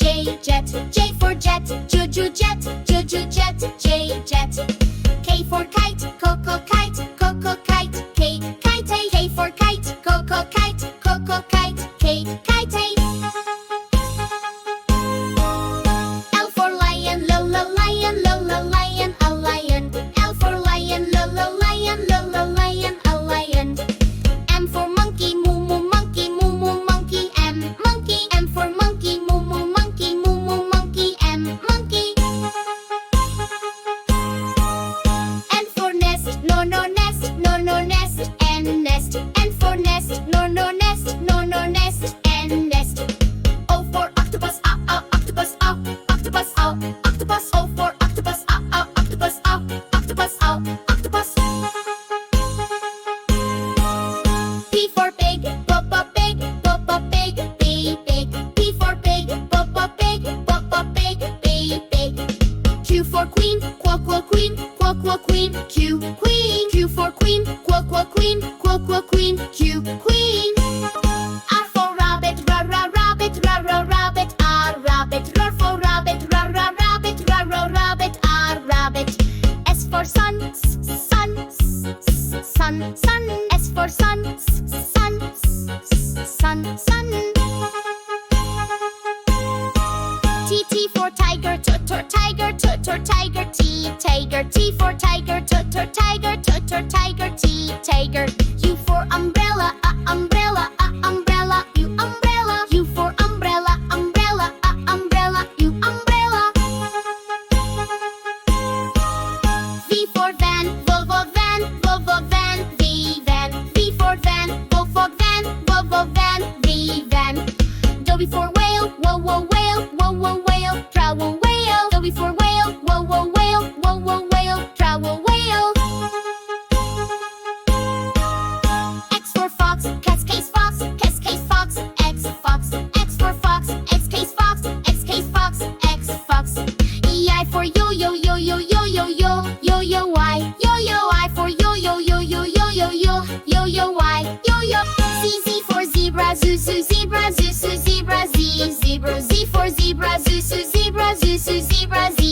J jet, J for jet, Juju jet, Juju jet, J jet. K for kite, Coco kite, Coco kite, K kite, K for kite, Coco kite, Coco kite, K kite. L for lion, Lola lion, Lola lion, a lion. L for lion, Lola lion, Lola lion, a lion. M for monkey, moo moo monkey, moo moo monkey, M monkey. M for monkey, moo moo monkey, moo moo monkey, M monkey. N for nest, no no nest, no no nest, N nest. N for nest, no no nest, no no nest, N nest. O for octopus, octopus, octopus, octopus. O for octopus, octopus, octopus, octopus. P for pig, papa pig, papa pig, B pig. P for pig, papa pig, papa pig, B pig. Q for queen, quack quack queen, quack quack queen, Q queen. Q for queen, quack quack queen, quack quack queen, Q queen. R for rabbit, ra ra rabbit, ra ra rabbit, R rabbit. R for rabbit, ra ra rabbit, ra ra rabbit, R rabbit. S for sun, sun, sun, sun. S for sun, sun, sun, sun. T for tiger, tiger, tiger, T tiger. T for tiger, tiger, tiger, T tiger. U for umbrella, umbrella, umbrella, U umbrella. U for umbrella, umbrella, umbrella, U umbrella. V for van, Volvo van, Volvo van, V van. V for van, Volvo van, Volvo van, V van. W for whale, whoa whoa whale, whoa whoa whale, travel whale. W for whale, whoa whoa whale, whoa whoa whale, travel whale. X for fox, cascade fox, cascade fox, X fox. X for fox, X case fox, X case fox, X fox. EI for yo yo yo yo yo yo yo yo yo Y, yo yo. I for yo yo yo yo yo yo yo yo yo Y, yo yo. Z for zebra, zoo zebra, zoo zebra, Z zebra. Z for zebra, zoo zebra, zoo zebra, Z.